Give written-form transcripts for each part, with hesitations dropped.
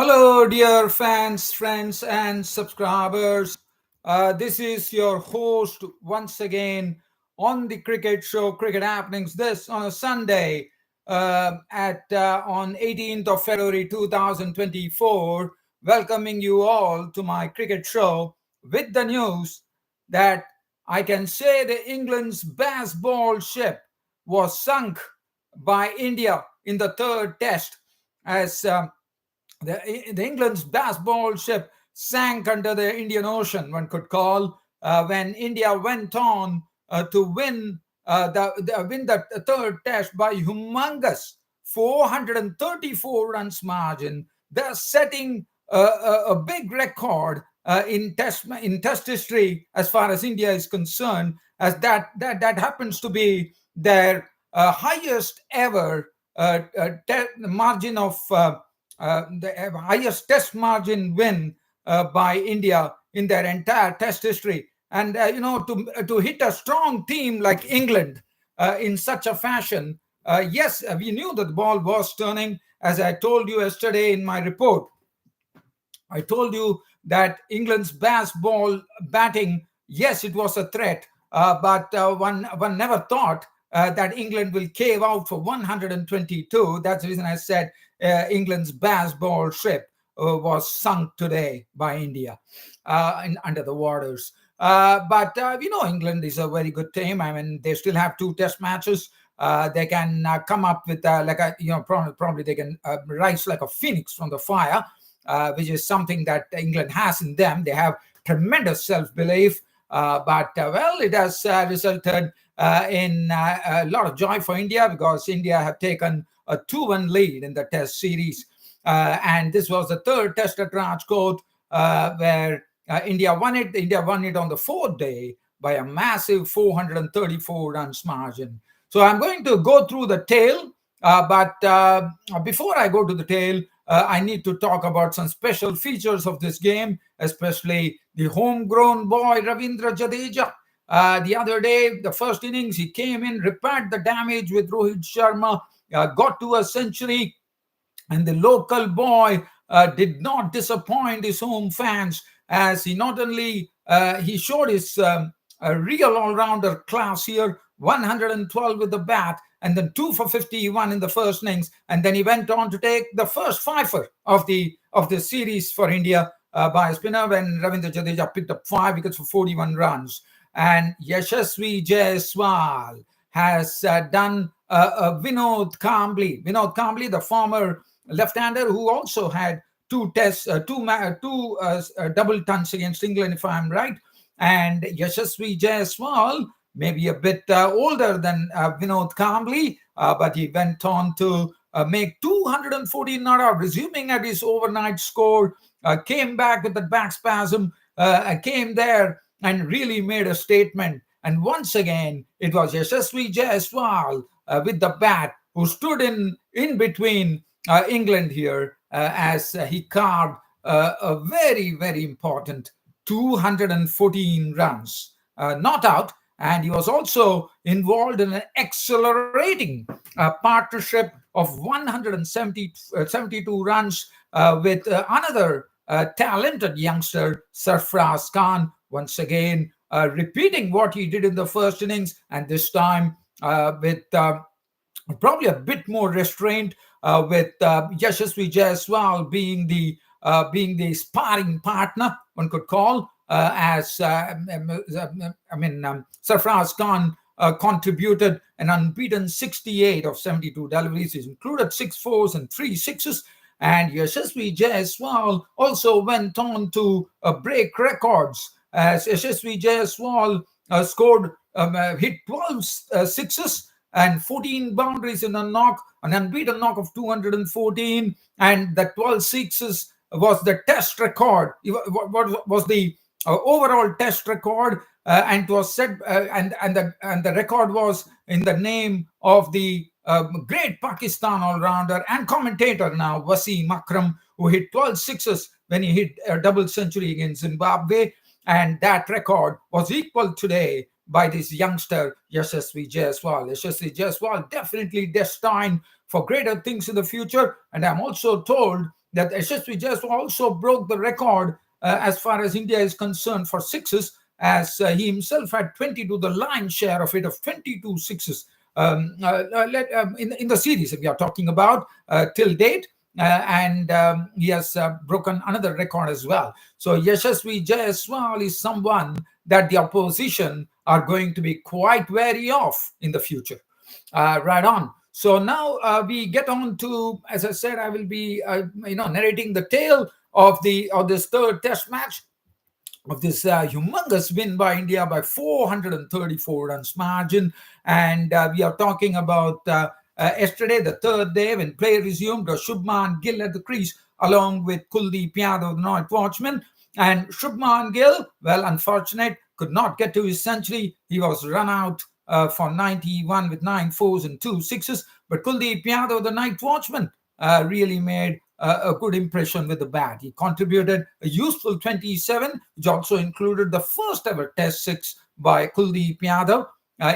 Hello, dear fans, friends, and subscribers. This is your host once again on the cricket show, Cricket Happenings. This on a Sunday at on 18th of February 2024. Welcoming you all to my cricket show with the news that I can say the England's baseball ship was sunk by India in the third Test as. The England's baseball ship sank under the Indian Ocean, one could call, when India went on to win the third test by humongous 434 runs margin, thus setting a big record in test history as far as India is concerned, as that happens to be their highest ever margin of the highest test margin win by India in their entire test history. And to hit a strong team like England in such a fashion, yes, we knew that the ball was turning. As I told you yesterday in my report, I told you that England's baseball batting, yes, it was a threat, but one never thought that England will cave out for 122. That's the reason I said England's baseball ship was sunk today by India under the waters. But England is a very good team. I mean, they still have two test matches. They can come up with probably they can rise like a phoenix from the fire, which is something that England has in them. They have tremendous self-belief, but it has resulted in a lot of joy for India because India have taken a 2-1 lead in the Test series. And this was the third Test at Rajkot, where India won it. India won it on the fourth day by a massive 434 runs margin. So I'm going to go through the tale, but before I go to the tale, I need to talk about some special features of this game, especially the homegrown boy Ravindra Jadeja. The other day, the first innings, he came in, repaired the damage with Rohit Sharma, got to a century, and the local boy did not disappoint his home fans, as he not only he showed his real all-rounder class here, 112 with the bat, and then 2 for 51 in the first innings, and then he went on to take the first fifer of the series for India by a spinner when Ravindra Jadeja picked up 5 wickets for 41 runs. And Yashasvi Jaiswal has done Vinod Kambli, the former left-hander who also had two double tons against England, if I'm right. And Yashasvi Jaiswal, maybe a bit older than Vinod Kambli, but he went on to make 214 not out, resuming at his overnight score, came back with the back spasm, came there and really made a statement. And once again, it was Yashasvi Jaiswal with the bat who stood in between England here as he carved a very, very important 214 runs, not out. And he was also involved in an accelerating partnership of 172 runs with another talented youngster, Sarfraz Khan, once again repeating what he did in the first innings, and this time with probably a bit more restraint, with Yashasvi Jaiswal being the sparring partner, one could call, Sarfraz Khan contributed an unbeaten 68 of 72 deliveries. He included 6 fours and 3 sixes. And Yashasvi Jaiswal also went on to break records, as Yashasvi Jaiswal hit 12 sixes and 14 boundaries in a knock, an unbeaten knock of 214, and the 12 sixes was the test record. What was the overall test record? And it was said, and the record was in the name of the great Pakistan all-rounder and commentator now, Wasim Akram, who hit 12 sixes when he hit a double century against Zimbabwe. And that record was equal today by this youngster, Yashasvi Jaiswal. Yashasvi Jaiswal definitely destined for greater things in the future. And I'm also told that Yashasvi Jaiswal also broke the record as far as India is concerned for sixes, as he himself had 22, the lion's share of it, of 22 sixes in the series we are talking about till date. And he has broken another record as well. So Yashasvi Jaiswal is someone that the opposition are going to be quite wary of in the future. Right on. So now we get on to, as I said, I will be narrating the tale of this third Test match, of this humongous win by India by 434 runs margin. And we are talking about yesterday, the third day, when play resumed, Shubman Gill at the crease, along with Kuldeep Yadav, the night watchman. And Shubman Gill, well, unfortunate, could not get to his century. He was run out for 91 with 9 fours and 2 sixes. But Kuldeep Yadav, the night watchman, really made a good impression with the bat. He contributed a useful 27, which also included the first ever Test six by Kuldeep Yadav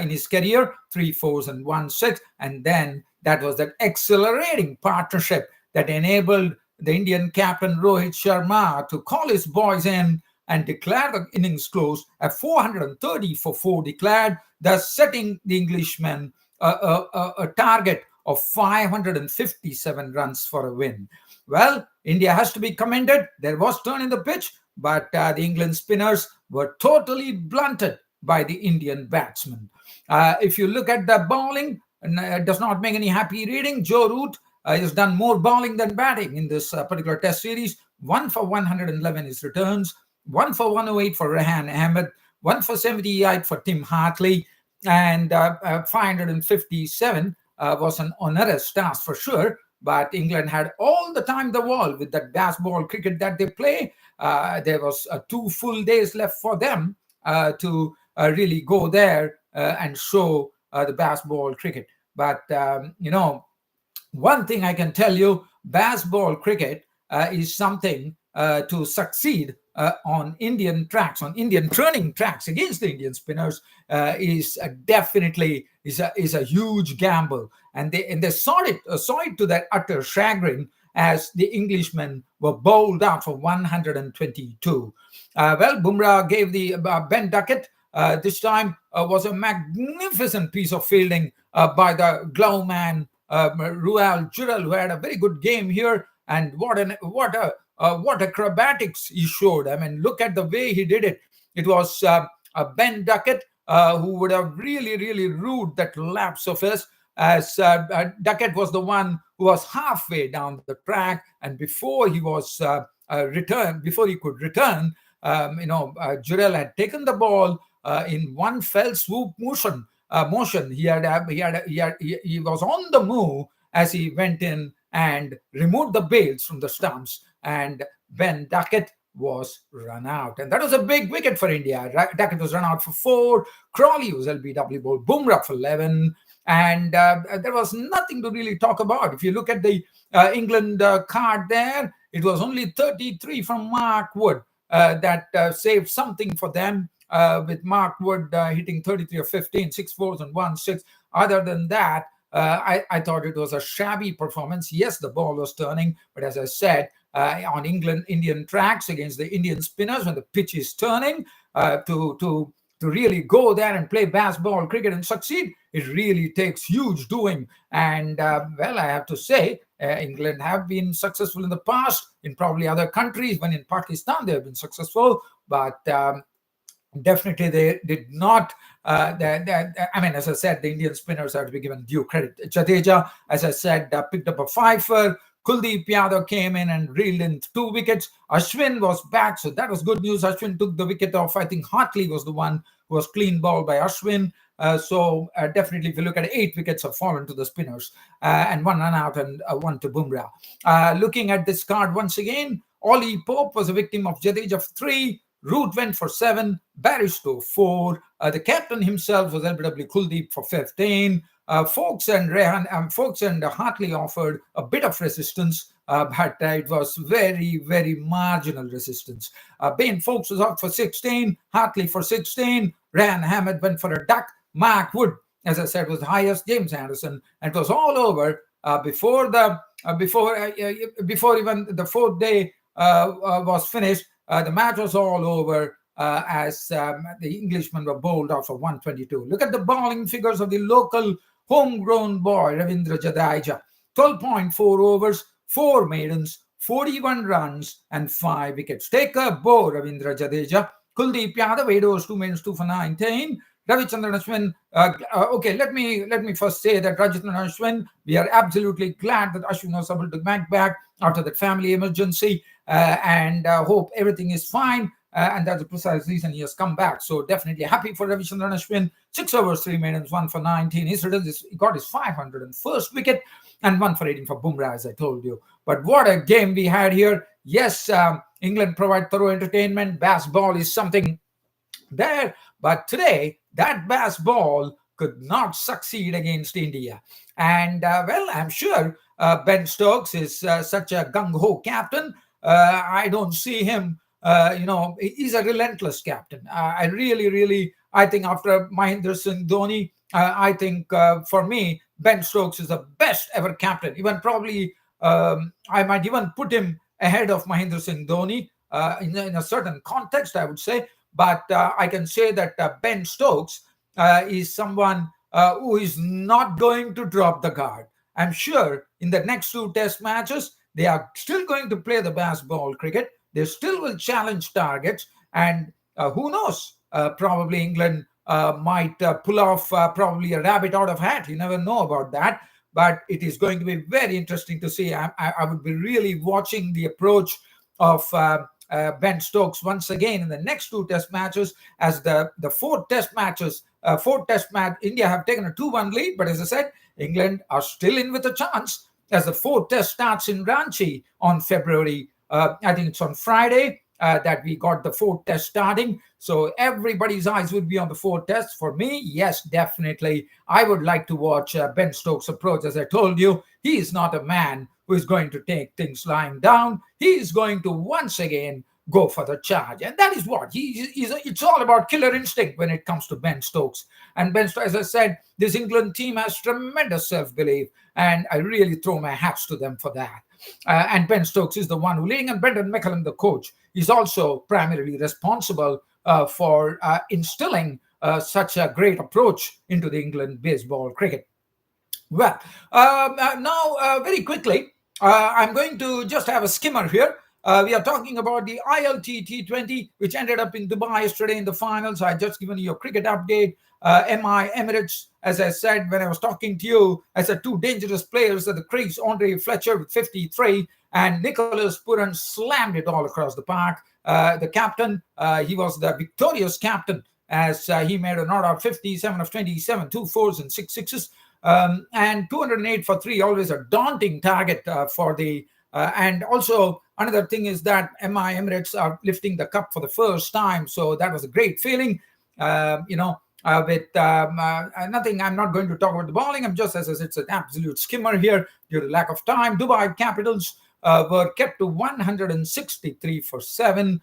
in his career, 3 fours and 1 6. And then that was that accelerating partnership that enabled the Indian captain Rohit Sharma to call his boys in and declare the innings closed at 430 for 4 declared, thus setting the Englishmen a target of 557 runs for a win. Well, India has to be commended. There was turn in the pitch, but the England spinners were totally blunted by the Indian batsmen. If you look at the bowling, it does not make any happy reading. Joe Root has done more bowling than batting in this particular Test series. 1 for 111 is returns, 1 for 108 for Rehan Ahmed, 1 for 78 for Tim Hartley, and 557 was an onerous task for sure. But England had all the time in the world with that baseball cricket that they play. There was 2 full days left for them to really go there and show the baseball cricket. But, one thing I can tell you, baseball cricket is something to succeed on Indian tracks, on Indian training tracks against the Indian spinners is definitely a huge gamble, and they saw it to their utter chagrin as the Englishmen were bowled out for 122. Well, Bumrah gave the Ben Duckett. This time was a magnificent piece of fielding by the glove man Rual Jurel, who had a very good game here. And what acrobatics he showed. I mean, look at the way he did it. It was Ben Duckett who would have really ruled that lapse of his, as Duckett was the one who was halfway down the track, and before he was before he could return, Jurel had taken the ball in one fell swoop motion. He was on the move as he went in and removed the bails from the stumps, and Ben Duckett was run out. And that was a big wicket for India. Duckett was run out for 4. Crawley was LBW ball. Bumrah for 11. And there was nothing to really talk about. If you look at the England card there, it was only 33 from Mark Wood that saved something for them, with Mark Wood hitting 33 of 15, 6 fours and 1 6. Other than that, I thought it was a shabby performance. Yes, the ball was turning, but as I said, on Indian tracks against the Indian spinners, when the pitch is turning, to really go there and play baseball cricket and succeed, it really takes huge doing. And well, I have to say, England have been successful in the past in probably other countries. When in Pakistan they have been successful, but definitely they did not. I mean, as I said, the Indian spinners have to be given due credit. Jadeja, as I said, picked up a fifer. Kuldeep Yadav came in and reeled in 2 wickets. Ashwin was back, so that was good news. Ashwin took the wicket off. I think Hartley was the one who was clean bowled by Ashwin. So definitely, if you look at 8 wickets have fallen to the spinners, and 1 run out and 1 to Bumrah. Looking at this card once again, Ollie Pope was a victim of Jadeja for 3. Root went for 7, Barristow 4. The captain himself was LBW Kuldeep for 15. Folks and Hartley offered a bit of resistance, but it was very marginal resistance. Bain Folks was out for 16, Hartley for 16, Rehan Ahmed went for a duck. Mark Wood, as I said, was the highest, James Anderson, and it was all over before the before even the fourth day was finished, the match was all over as the Englishmen were bowled out for 122. Look at the bowling figures of the local homegrown boy, Ravindra Jadeja. 12.4 overs, 4 maidens, 41 runs, and 5 wickets. Take a bow, Ravindra Jadeja. Kuldeep Yadav, 8 overs, 2 maidens, 2 for 19. Ravichandran Ashwin. Okay, let me first say that Ravichandran Ashwin, we are absolutely glad that Ashwin was able to get back after that family emergency, and hope everything is fine. And that's the precise reason he has come back. So definitely happy for Ravichandran Ashwin. 6 overs, 3 maidens, 1 for 19. He got his 501st wicket and 1 for 18 for Bumrah, as I told you. But what a game we had here. Yes, England provide thorough entertainment. Bass ball is something there. But today, that bass ball could not succeed against India. And well, I'm sure Ben Stokes is such a gung ho captain. I don't see him. He's a relentless captain. I really, really, I think after Mahendra Singh Dhoni, I think for me, Ben Stokes is the best ever captain. Even probably, I might even put him ahead of Mahendra Singh Dhoni in a certain context, I would say. But I can say that Ben Stokes is someone who is not going to drop the guard. I'm sure in the next 2 test matches, they are still going to play the baseball cricket. They still will challenge targets. And who knows? Probably England might pull off probably a rabbit out of hat. You never know about that. But it is going to be very interesting to see. I would be really watching the approach of Ben Stokes once again in the next 2 test matches, as the 4 test match, India have taken a 2-1 lead, but as I said, England are still in with a chance as the 4th test starts in Ranchi on February. I think it's on Friday that we got the 4th test starting. So everybody's eyes would be on the 4th test. For me, yes, definitely. I would like to watch Ben Stokes' approach. As I told you, he is not a man who is going to take things lying down. He is going to once again go for the charge. And that is what it's all about killer instinct when it comes to Ben Stokes. And Ben Stokes, as I said, this England team has tremendous self-belief, and I really throw my hats to them for that. And Ben Stokes is the one who leading, and Brendan McCullum, the coach, is also primarily responsible for instilling such a great approach into the England baseball cricket. Well, now very quickly, I'm going to just have a skimmer here. We are talking about the ILT T20, which ended up in Dubai yesterday in the finals. I just given you a cricket update. MI Emirates, as I said when I was talking to you, I said 2 dangerous players at the crease. Andre Fletcher with 53 and Nicholas Puran slammed it all across the park. The captain, he was the victorious captain as he made a not out 57 of 27, 2 fours and 6 sixes. And 208 for 3, always a daunting target for the and also another thing is that MI Emirates are lifting the cup for the first time, so that was a great feeling. With nothing, I'm not going to talk about the bowling. I'm just, as I said, it's an absolute skimmer here due to lack of time. Dubai Capitals were kept to 163 for 7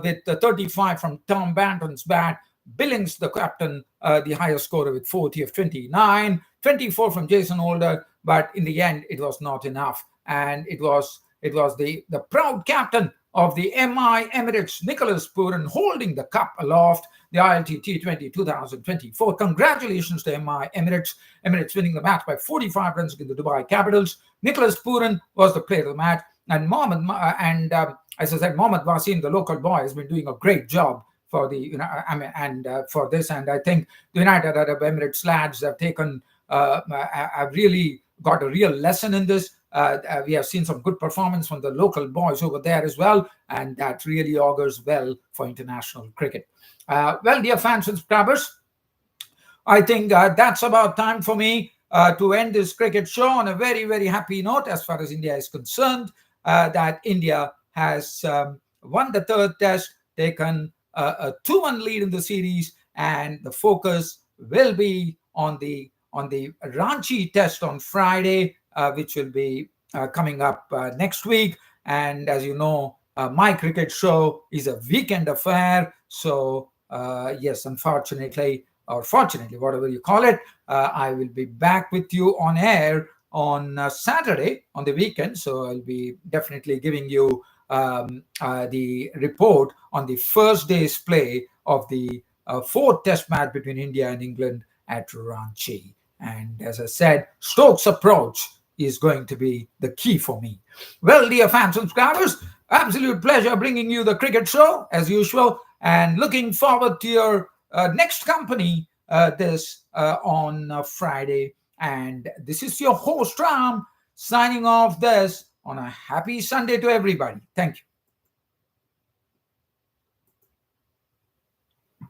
with 35 from Tom Banton's bat. Billings, the captain, the highest scorer with 40 of 29, 24 from Jason Holder, but in the end, it was not enough. And it was the proud captain of the MI Emirates, Nicholas Puran, holding the cup aloft, the ILT T20 2024. Congratulations to MI Emirates. Emirates winning the match by 45 runs against the Dubai Capitals. Nicholas Puran was the player of the match. And as I said, Mohammad Wasim, the local boy, has been doing a great job for the for this. And I think the United Arab Emirates lads have taken have really got a real lesson in this. We have seen some good performance from the local boys over there as well, and that really augurs well for international cricket. Well, dear fans and subscribers, I think that's about time for me to end this cricket show on a very, very happy note as far as India is concerned, that India has won the 3rd test, taken a 2-1 lead in the series, and the focus will be on the Ranchi test on Friday, which will be coming up next week. And as you know, my cricket show is a weekend affair. So yes, unfortunately, or fortunately, whatever you call it, I will be back with you on air on Saturday on the weekend. So I'll be definitely giving you the report on the first day's play of the fourth test match between India and England at Ranchi. And as I said, Stokes' approach is going to be the key for me. Well, dear fans and subscribers, absolute pleasure bringing you the cricket show as usual, and looking forward to your next company this on Friday. And this is your host Ram signing off this on a happy Sunday to everybody. Thank you.